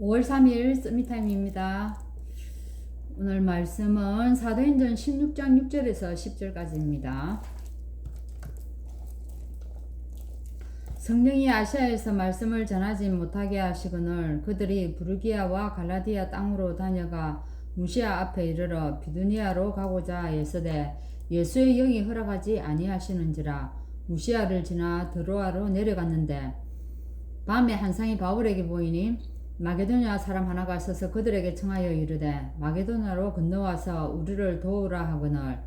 5월 3일 서밋타임입니다. 오늘 말씀은 사도행전 16장 6절에서 10절까지입니다. 성령이 아시아에서 말씀을 전하지 못하게 하시거늘 그들이 부르기아와 갈라디아 땅으로 다녀가 무시아 앞에 이르러 비두니아로 가고자 애쓰되 예수의 영이 허락하지 아니하시는지라. 무시아를 지나 드로아로 내려갔는데 밤에 한상이 바울에게 보이니 마게도냐 사람 하나가 서서 그들에게 청하여 이르되 마게도냐로 건너와서 우리를 도우라 하거늘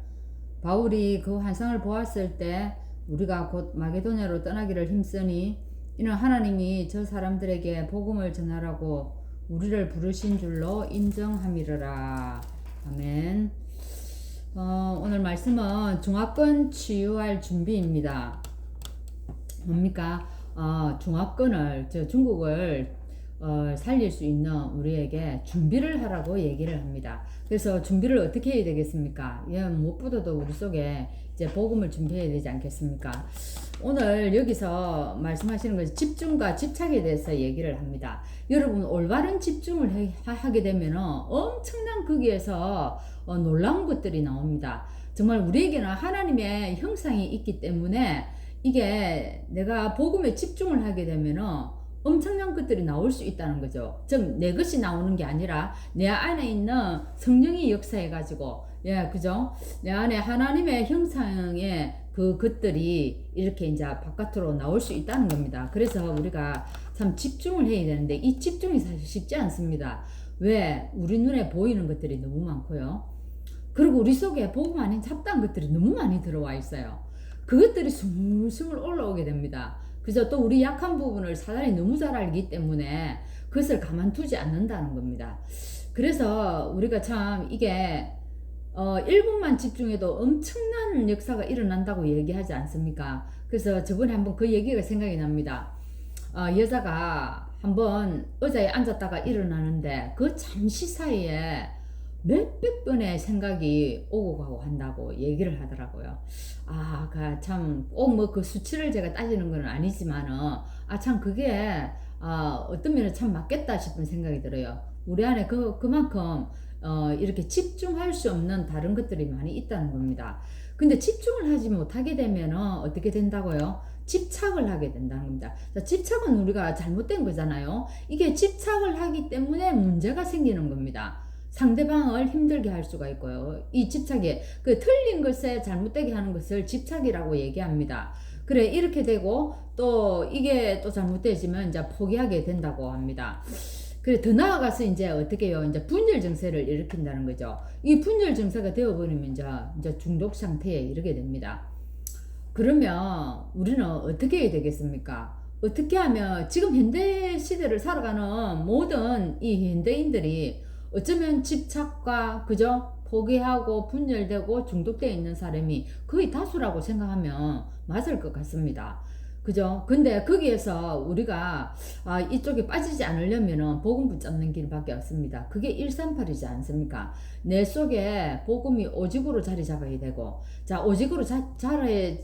바울이 그 환상을 보았을 때 우리가 곧 마게도냐로 떠나기를 힘쓰니 이는 하나님이 저 사람들에게 복음을 전하라고 우리를 부르신 줄로 인정함이러라. 아멘. 오늘 말씀은 중화권 치유할 준비입니다. 뭡니까? 중화권을, 중국을 살릴 수 있는 우리에게 준비를 하라고 얘기를 합니다. 그래서 준비를 어떻게 해야 되겠습니까? 무엇보다도 우리 속에 이제 복음을 준비해야 되지 않겠습니까? 오늘 여기서 말씀하시는 것이 집중과 집착에 대해서 얘기를 합니다. 여러분, 올바른 집중을 하게 되면 엄청난 거기에서 놀라운 것들이 나옵니다. 정말 우리에게는 하나님의 형상이 있기 때문에 이게 내가 복음에 집중을 하게 되면 엄청난 것들이 나올 수 있다는 거죠. 즉, 내 것이 나오는 게 아니라 내 안에 있는 성령이 역사해가지고, 그죠? 내 안에 하나님의 형상의 그 것들이 이렇게 이제 바깥으로 나올 수 있다는 겁니다. 그래서 우리가 참 집중을 해야 되는데 이 집중이 사실 쉽지 않습니다. 왜? 우리 눈에 보이는 것들이 너무 많고요. 그리고 우리 속에 복음 아닌 잡다한 것들이 너무 많이 들어와 있어요. 그것들이 스물스물 올라오게 됩니다. 그래서 또 우리 약한 부분을 사단이 너무 잘 알기 때문에 그것을 가만두지 않는다는 겁니다. 그래서 우리가 참 이게 1분만 집중해도 엄청난 역사가 일어난다고 얘기하지 않습니까? 그래서 저번에 한번 그 얘기가 생각이 납니다. 여자가 한번 의자에 앉았다가 일어나는데 그 잠시 사이에 몇백 번의 생각이 오고 가고 한다고 얘기를 하더라고요. 참, 꼭 뭐 그 수치를 제가 따지는 건 아니지만은, 참 그게, 어떤 면에 참 맞겠다 싶은 생각이 들어요. 우리 안에 그만큼, 이렇게 집중할 수 없는 다른 것들이 많이 있다는 겁니다. 근데 집중을 하지 못하게 되면은 어떻게 된다고요? 집착을 하게 된다는 겁니다. 자, 집착은 우리가 잘못된 거잖아요. 이게 집착을 하기 때문에 문제가 생기는 겁니다. 상대방을 힘들게 할 수가 있고요. 이 집착이 그 틀린 것에 잘못되게 하는 것을 집착이라고 얘기합니다. 그래, 이렇게 되고 또 이게 또 잘못되지면 이제 포기하게 된다고 합니다. 그래, 더 나아가서 이제 어떻게 해요? 이제 분열 증세를 일으킨다는 거죠. 이 분열 증세가 되어버리면 이제 중독 상태에 이르게 됩니다. 그러면 우리는 어떻게 해야 되겠습니까? 어떻게 하면 지금 현대 시대를 살아가는 모든 이 현대인들이 어쩌면 집착과 그저 포기하고 분열되고 중독되어 있는 사람이 거의 다수라고 생각하면 맞을 것 같습니다. 그죠? 근데 거기에서 우리가 이쪽에 빠지지 않으려면 복음 붙잡는 길밖에 없습니다. 그게 138이지 않습니까? 내 속에 복음이 오직으로 자리 잡아야 되고, 자, 오직으로 자리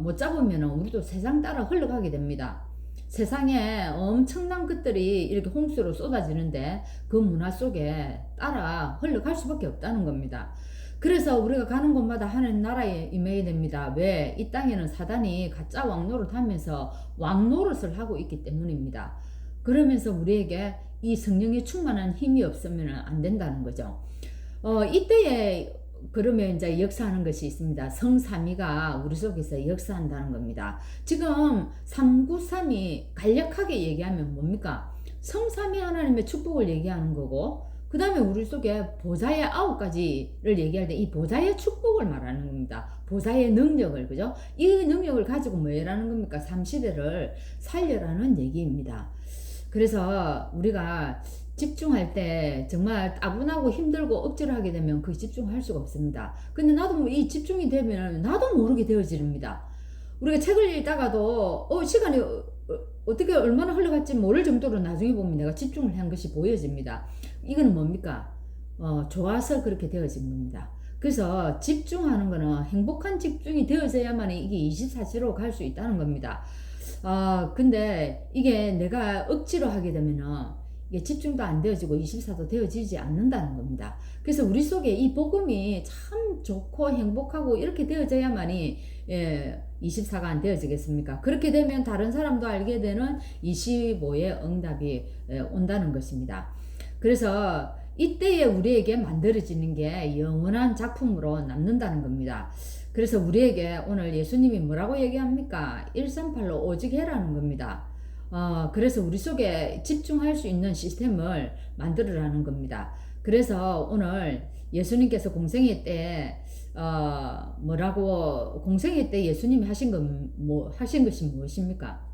못 잡으면 우리도 세상 따라 흘러가게 됩니다. 세상에 엄청난 것들이 이렇게 홍수로 쏟아지는데 그 문화 속에 따라 흘러갈 수밖에 없다는 겁니다. 그래서 우리가 가는 곳마다 하나님 나라에 임해야 됩니다. 왜? 이 땅에는 사단이 가짜 왕노릇 하면서 왕노릇을 하고 있기 때문입니다. 그러면서 우리에게 이 성령의 충만한 힘이 없으면 안 된다는 거죠. 이때에 그러면 이제 역사하는 것이 있습니다. 성삼위가 우리 속에서 역사한다는 겁니다. 지금 393이 간략하게 얘기하면 뭡니까? 성삼위 하나님의 축복을 얘기하는 거고, 그 다음에 우리 속에 보좌의 9가지를 얘기할 때 이 보좌의 축복을 말하는 겁니다. 보좌의 능력을, 그죠? 이 능력을 가지고 뭐라는 겁니까? 삼시대를 살려라는 얘기입니다. 그래서 우리가 집중할 때 정말 따분하고 힘들고 억지로 하게 되면 그 집중할 수가 없습니다. 근데 나도 이 집중이 되면 나도 모르게 되어집니다. 우리가 책을 읽다가도 시간이 어떻게 얼마나 흘러갔지 모를 정도로 나중에 보면 내가 집중을 한 것이 보여집니다. 이거는 뭡니까? 좋아서 그렇게 되어진 겁니다. 그래서 집중하는 거는 행복한 집중이 되어져야만 이게 24시로 갈 수 있다는 겁니다. 근데 이게 내가 억지로 하게 되면은 이게 집중도 안 되어지고 24도 되어지지 않는다는 겁니다. 그래서 우리 속에 이 복음이 참 좋고 행복하고 이렇게 되어져야만이 24가 안 되어지겠습니까? 그렇게 되면 다른 사람도 알게 되는 25의 응답이 온다는 것입니다. 그래서 이때에 우리에게 만들어지는 게 영원한 작품으로 남는다는 겁니다. 그래서 우리에게 오늘 예수님이 뭐라고 얘기합니까? 138로 오직 해라는 겁니다. 그래서 우리 속에 집중할 수 있는 시스템을 만들어라는 겁니다. 그래서 오늘 예수님께서 공생애 때 공생애 때 예수님이 하신 것이 무엇입니까?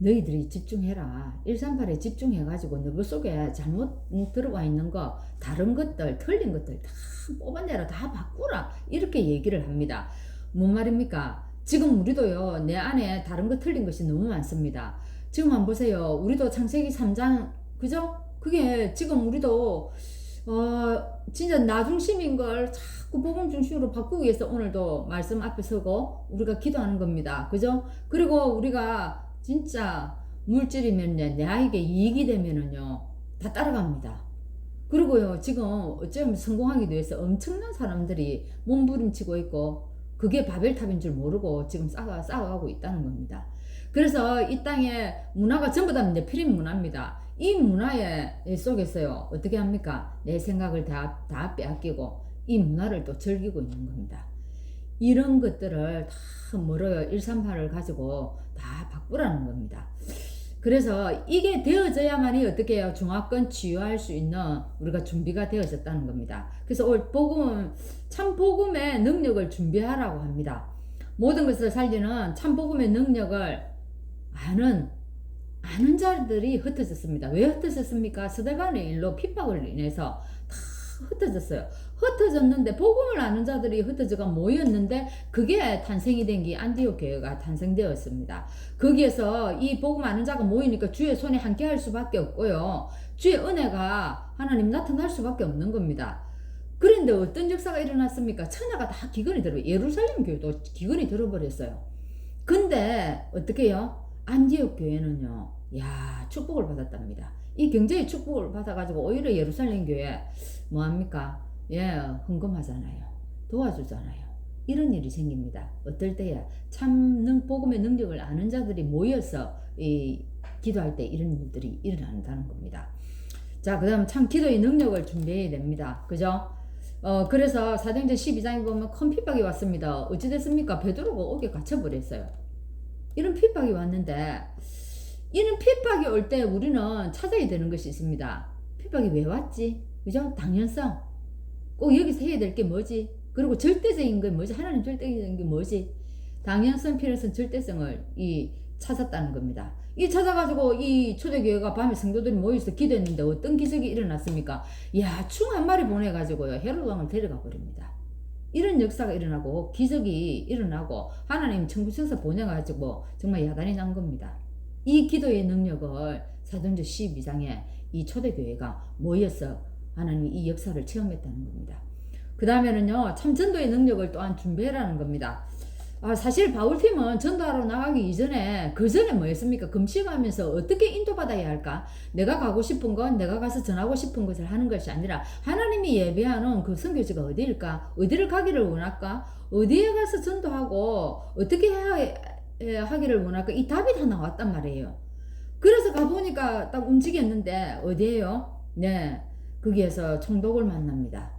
너희들이 집중해라. 138에 집중해가지고 너 속에 잘못 들어와 있는 거, 다른 것들, 틀린 것들 다 뽑아내라, 다 바꾸라. 이렇게 얘기를 합니다. 뭔 말입니까? 지금 우리도요, 내 안에 다른 거 틀린 것이 너무 많습니다. 지금 한번 보세요. 우리도 창세기 3장, 그죠? 그게 지금 우리도, 진짜 나 중심인 걸 자꾸 복음 중심으로 바꾸기 위해서 오늘도 말씀 앞에 서고 우리가 기도하는 겁니다. 그죠? 그리고 우리가 진짜 물질이면 내 아이에게 이익이 되면은요, 다 따라갑니다. 그리고요, 지금 어쩌면 성공하기 위해서 엄청난 사람들이 몸부림치고 있고, 그게 바벨탑인 줄 모르고 지금 싸워가고 있다는 겁니다. 그래서 이 땅의 문화가 전부 다 네피림 문화입니다. 이 문화에 속에서요, 어떻게 합니까? 내 생각을 다 빼앗기고 이 문화를 또 즐기고 있는 겁니다. 이런 것들을 다 뭐로요? 138을 가지고 다 바꾸라는 겁니다. 그래서 이게 되어져야만이 어떻게 해요? 중화권 치유할 수 있는 우리가 준비가 되어졌다는 겁니다. 그래서 오늘 복음은 참 복음의 능력을 준비하라고 합니다. 모든 것을 살리는 참 복음의 능력을 아는 자들이 흩어졌습니다. 왜 흩어졌습니까? 스데반의 일로 핍박을 인해서 다 흩어졌어요. 흩어졌는데 복음을 아는 자들이 흩어져가 모였는데 그게 탄생이 된 게 안디옥 교회가 탄생되었습니다. 거기에서 이 복음 아는 자가 모이니까 주의 손에 함께 할 수밖에 없고요. 주의 은혜가 하나님 나타날 수밖에 없는 겁니다. 그런데 어떤 역사가 일어났습니까? 천하가 다 기근이 들어, 예루살렘 교회도 기근이 들어버렸어요. 근데 어떻게 해요? 안디옥 교회는요, 축복을 받았답니다. 이 경제의 축복을 받아가지고 오히려 예루살렘 교회 뭐합니까? 헌금하잖아요. 도와주잖아요. 이런 일이 생깁니다. 어떨 때야 참 복음의 능력을 아는 자들이 모여서 기도할 때 이런 일들이 일어난다는 겁니다. 자, 그 다음 참 기도의 능력을 준비해야 됩니다. 그죠? 그래서 사도행전 12장에 보면 큰 핍박이 왔습니다. 어찌 됐습니까? 베드로가 옥에 갇혀버렸어요. 이런 핍박이 왔는데, 이런 핍박이 올 때 우리는 찾아야 되는 것이 있습니다. 핍박이 왜 왔지? 그죠? 당연성. 꼭 여기서 해야 될 게 뭐지? 그리고 절대적인 게 뭐지? 하나님 절대적인 게 뭐지? 당연성, 필요성, 절대성을 찾았다는 겁니다. 찾아가지고 이 초대교회가 밤에 성도들이 모여서 기도했는데 어떤 기적이 일어났습니까? 충 한 마리 보내가지고요, 헤롯 왕을 데려가 버립니다. 이런 역사가 일어나고 기적이 일어나고 하나님 천부천사 보내가지고 정말 야단이 난 겁니다. 이 기도의 능력을 사도행전 12장에 이 초대교회가 모여서 하나님 이 역사를 체험했다는 겁니다. 그 다음에는요, 참 전도의 능력을 또한 준비해라는 겁니다. 사실 바울팀은 전도하러 나가기 이전에, 그 전에 뭐 했습니까? 금식하면서 어떻게 인도받아야 할까? 내가 가고 싶은 건 내가 가서 전하고 싶은 것을 하는 것이 아니라 하나님이 예배하는 그 선교지가 어디일까? 어디를 가기를 원할까? 어디에 가서 전도하고 어떻게 하기를 원할까? 이 답이 다 나왔단 말이에요. 그래서 가보니까 딱 움직였는데 어디에요? 거기에서 총독을 만납니다.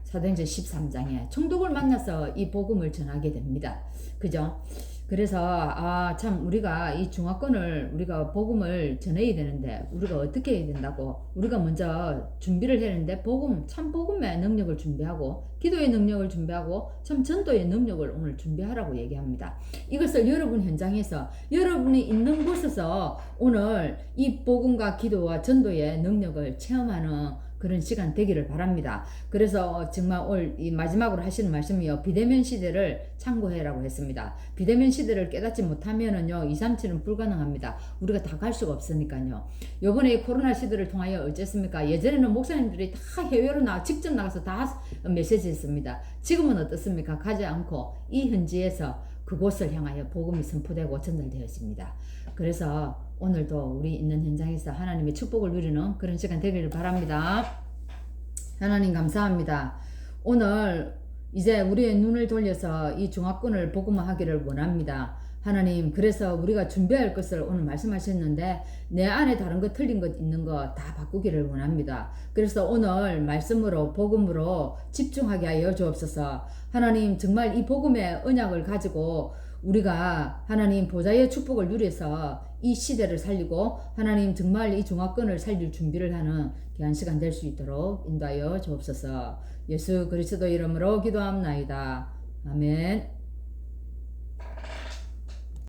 사도행전 13장에 총독을 만나서 이 복음을 전하게 됩니다. 그죠? 그래서 참 우리가 이 중화권을 우리가 복음을 전해야 되는데 우리가 어떻게 해야 된다고? 우리가 먼저 준비를 해야 되는데 참 복음의 능력을 준비하고 기도의 능력을 준비하고 참 전도의 능력을 오늘 준비하라고 얘기합니다. 이것을 여러분 현장에서 여러분이 있는 곳에서 오늘 이 복음과 기도와 전도의 능력을 체험하는 그런 시간 되기를 바랍니다. 그래서 정말 오늘 이 마지막으로 하시는 말씀이요, 비대면 시대를 참고해라고 했습니다. 비대면 시대를 깨닫지 못하면은요 237은 불가능합니다. 우리가 다 갈 수가 없으니까요. 요번에 코로나 시대를 통하여 어쨌습니까? 예전에는 목사님들이 다 해외로 직접 나가서 다 메시지 했습니다. 지금은 어떻습니까? 가지 않고 이 현지에서 그곳을 향하여 복음이 선포되고 전달되었습니다. 그래서 오늘도 우리 있는 현장에서 하나님의 축복을 누리는 그런 시간 되기를 바랍니다. 하나님 감사합니다. 오늘 이제 우리의 눈을 돌려서 이 중화권을 복음화하기를 원합니다. 하나님, 그래서 우리가 준비할 것을 오늘 말씀하셨는데 내 안에 다른 것 틀린 것 있는 거 다 바꾸기를 원합니다. 그래서 오늘 말씀으로 복음으로 집중하게 하여 주옵소서. 하나님, 정말 이 복음의 언약을 가지고 우리가 하나님 보좌의 축복을 누려서 이 시대를 살리고 하나님 정말 이 중화권을 살릴 준비를 하는 귀한 시간 될 수 있도록 인도하여 주옵소서. 예수 그리스도 이름으로 기도합나이다. 아멘.